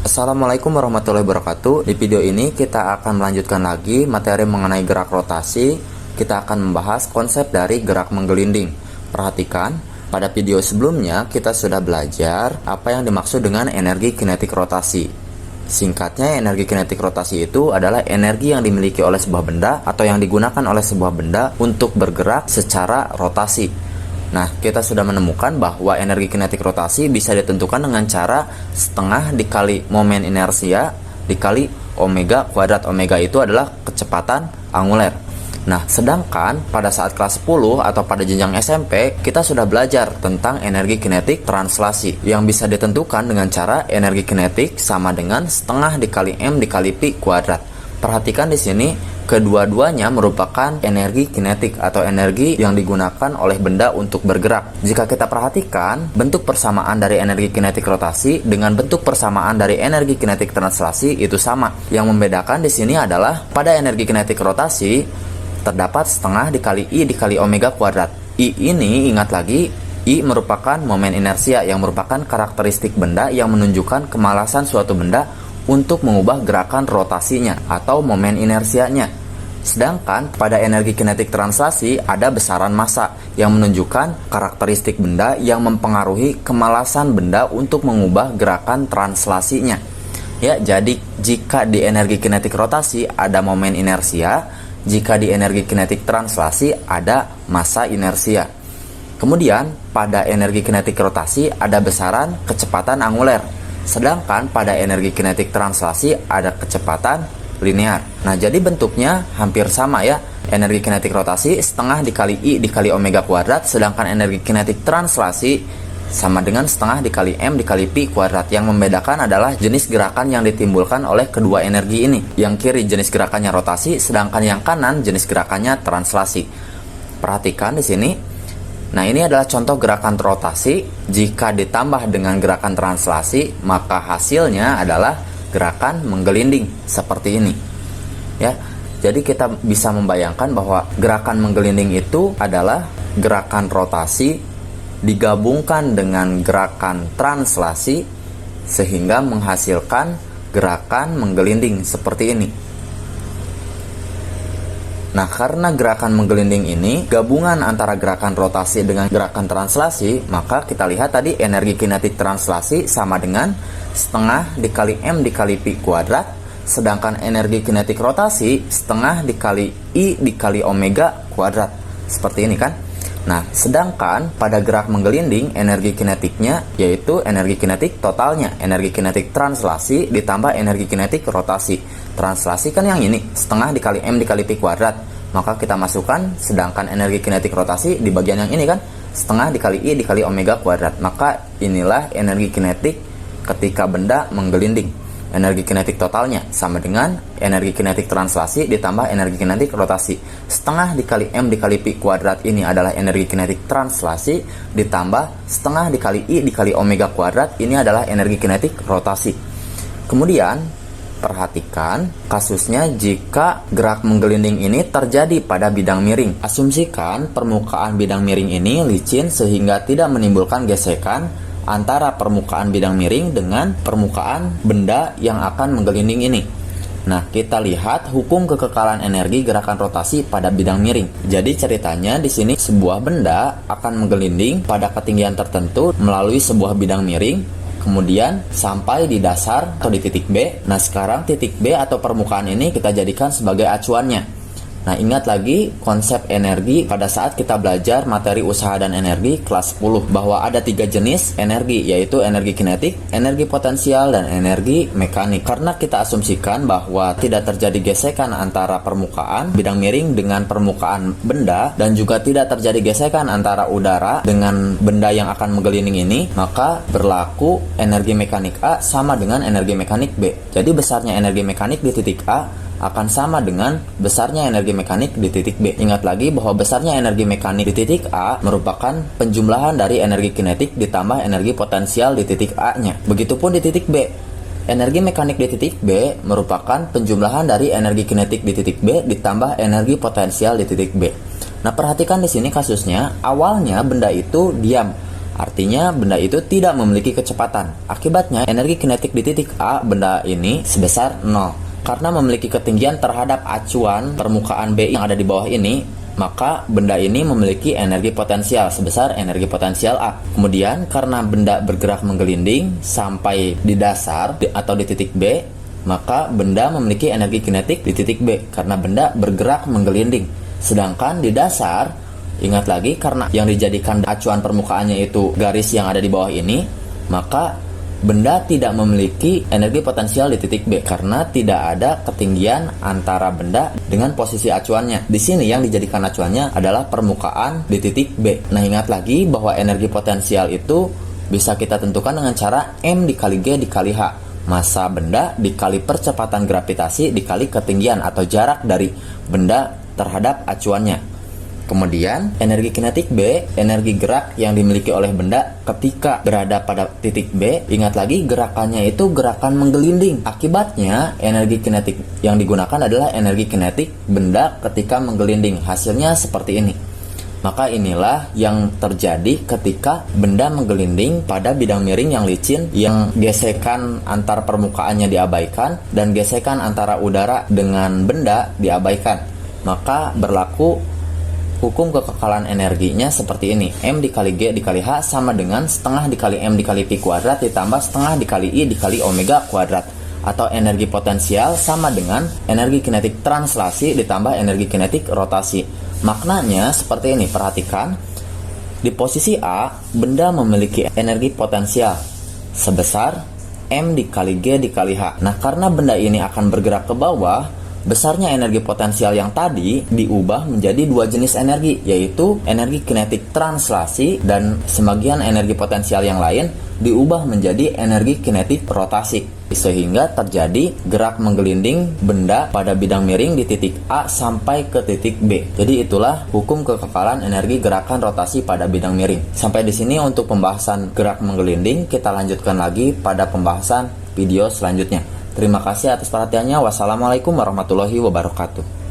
Assalamualaikum warahmatullahi wabarakatuh. Di video ini kita akan melanjutkan lagi materi mengenai gerak rotasi. Kita akan membahas konsep dari gerak menggelinding. Perhatikan, pada video sebelumnya kita sudah belajar apa yang dimaksud dengan energi kinetik rotasi. Singkatnya, energi kinetik rotasi itu adalah energi yang dimiliki oleh sebuah benda atau yang digunakan oleh sebuah benda untuk bergerak secara rotasi. Nah, kita sudah menemukan bahwa energi kinetik rotasi bisa ditentukan dengan cara setengah dikali momen inersia dikali omega kuadrat. Omega itu adalah kecepatan anguler. Nah, sedangkan pada saat kelas 10 atau pada jenjang SMP, kita sudah belajar tentang energi kinetik translasi yang bisa ditentukan dengan cara energi kinetik sama dengan setengah dikali M dikali Pi kuadrat. Perhatikan di sini, kedua-duanya merupakan energi kinetik atau energi yang digunakan oleh benda untuk bergerak. Jika kita perhatikan, bentuk persamaan dari energi kinetik rotasi dengan bentuk persamaan dari energi kinetik translasi itu sama. Yang membedakan di sini adalah pada energi kinetik rotasi terdapat setengah dikali I dikali omega kuadrat. I ini, ingat lagi, I merupakan momen inersia yang merupakan karakteristik benda yang menunjukkan kemalasan suatu benda untuk mengubah gerakan rotasinya atau momen inersianya. Sedangkan pada energi kinetik translasi ada besaran massa yang menunjukkan karakteristik benda yang mempengaruhi kemalasan benda untuk mengubah gerakan translasinya. Ya, jadi jika di energi kinetik rotasi ada momen inersia, jika di energi kinetik translasi ada massa inersia. Kemudian pada energi kinetik rotasi ada besaran kecepatan anguler. Sedangkan pada energi kinetik translasi ada kecepatan linear. Nah, jadi bentuknya hampir sama ya. Energi kinetik rotasi setengah dikali I dikali omega kuadrat, sedangkan energi kinetik translasi sama dengan setengah dikali M dikali Pi kuadrat. Yang membedakan adalah jenis gerakan yang ditimbulkan oleh kedua energi ini. Yang kiri jenis gerakannya rotasi, sedangkan yang kanan jenis gerakannya translasi. Perhatikan di sini. Nah, ini adalah contoh gerakan rotasi. Jika ditambah dengan gerakan translasi, maka hasilnya adalah gerakan menggelinding seperti ini. Ya. Jadi kita bisa membayangkan bahwa gerakan menggelinding itu adalah gerakan rotasi digabungkan dengan gerakan translasi sehingga menghasilkan gerakan menggelinding seperti ini. Nah, karena gerakan menggelinding ini gabungan antara gerakan rotasi dengan gerakan translasi, maka kita lihat tadi energi kinetik translasi sama dengan setengah dikali M dikali Pi kuadrat, sedangkan energi kinetik rotasi setengah dikali I dikali omega kuadrat. Seperti ini kan? Nah, sedangkan pada gerak menggelinding energi kinetiknya yaitu energi kinetik totalnya, energi kinetik translasi ditambah energi kinetik rotasi. Translasi kan yang ini, setengah dikali M dikali Pi kuadrat. Maka kita masukkan, sedangkan energi kinetik rotasi di bagian yang ini kan, setengah dikali I dikali omega kuadrat. Maka inilah energi kinetik ketika benda menggelinding. Energi kinetik totalnya sama dengan energi kinetik translasi ditambah energi kinetik rotasi. Setengah dikali M dikali Pi kuadrat ini adalah energi kinetik translasi ditambah setengah dikali I dikali omega kuadrat ini adalah energi kinetik rotasi. Kemudian perhatikan kasusnya jika gerak menggelinding ini terjadi pada bidang miring. Asumsikan permukaan bidang miring ini licin sehingga tidak menimbulkan gesekan antara permukaan bidang miring dengan permukaan benda yang akan menggelinding ini. Nah, kita lihat hukum kekekalan energi gerakan rotasi pada bidang miring. Jadi ceritanya di sini sebuah benda akan menggelinding pada ketinggian tertentu melalui sebuah bidang miring, kemudian sampai di dasar atau di titik B. Nah, sekarang titik B atau permukaan ini kita jadikan sebagai acuannya. Nah, ingat lagi konsep energi pada saat kita belajar materi usaha dan energi kelas 10 bahwa ada 3 jenis energi, yaitu energi kinetik, energi potensial, dan energi mekanik. Karena kita asumsikan bahwa tidak terjadi gesekan antara permukaan bidang miring dengan permukaan benda dan juga tidak terjadi gesekan antara udara dengan benda yang akan menggelinding ini, maka berlaku energi mekanik A sama dengan energi mekanik B. Jadi besarnya energi mekanik di titik A akan sama dengan besarnya energi mekanik di titik B. Ingat lagi bahwa besarnya energi mekanik di titik A merupakan penjumlahan dari energi kinetik ditambah energi potensial di titik A-nya. Begitupun di titik B. Energi mekanik di titik B merupakan penjumlahan dari energi kinetik di titik B ditambah energi potensial di titik B. Nah, perhatikan di sini kasusnya, awalnya benda itu diam. Artinya benda itu tidak memiliki kecepatan. Akibatnya energi kinetik di titik A benda ini sebesar 0. Karena memiliki ketinggian terhadap acuan permukaan B yang ada di bawah ini, maka benda ini memiliki energi potensial sebesar energi potensial A. Kemudian karena benda bergerak menggelinding sampai di dasar atau di titik B, maka benda memiliki energi kinetik di titik B karena benda bergerak menggelinding. Sedangkan di dasar, ingat lagi karena yang dijadikan acuan permukaannya itu garis yang ada di bawah ini, maka benda tidak memiliki energi potensial di titik B karena tidak ada ketinggian antara benda dengan posisi acuannya. Di sini yang dijadikan acuannya adalah permukaan di titik B. Nah, ingat lagi bahwa energi potensial itu bisa kita tentukan dengan cara M dikali G dikali H. Massa benda dikali percepatan gravitasi dikali ketinggian atau jarak dari benda terhadap acuannya. Kemudian, energi kinetik B, energi gerak yang dimiliki oleh benda ketika berada pada titik B. Ingat lagi, gerakannya itu gerakan menggelinding. Akibatnya, energi kinetik yang digunakan adalah energi kinetik benda ketika menggelinding. Hasilnya seperti ini. Maka inilah yang terjadi ketika benda menggelinding pada bidang miring yang licin, yang gesekan antar permukaannya diabaikan dan gesekan antara udara dengan benda diabaikan. Maka berlaku hukum kekekalan energinya seperti ini. M dikali G dikali H sama dengan setengah dikali M dikali Pi kuadrat ditambah setengah dikali I dikali Omega kuadrat. Atau energi potensial sama dengan energi kinetik translasi ditambah energi kinetik rotasi. Maknanya seperti ini, perhatikan. Di posisi A, benda memiliki energi potensial sebesar M dikali G dikali H. Nah, karena benda ini akan bergerak ke bawah, besarnya energi potensial yang tadi diubah menjadi dua jenis energi, yaitu energi kinetik translasi dan sebagian energi potensial yang lain diubah menjadi energi kinetik rotasi. Sehingga terjadi gerak menggelinding benda pada bidang miring di titik A sampai ke titik B. Jadi itulah hukum kekekalan energi gerakan rotasi pada bidang miring. Sampai di sini untuk pembahasan gerak menggelinding, kita lanjutkan lagi pada pembahasan video selanjutnya. Terima kasih atas perhatiannya. Wassalamualaikum warahmatullahi wabarakatuh.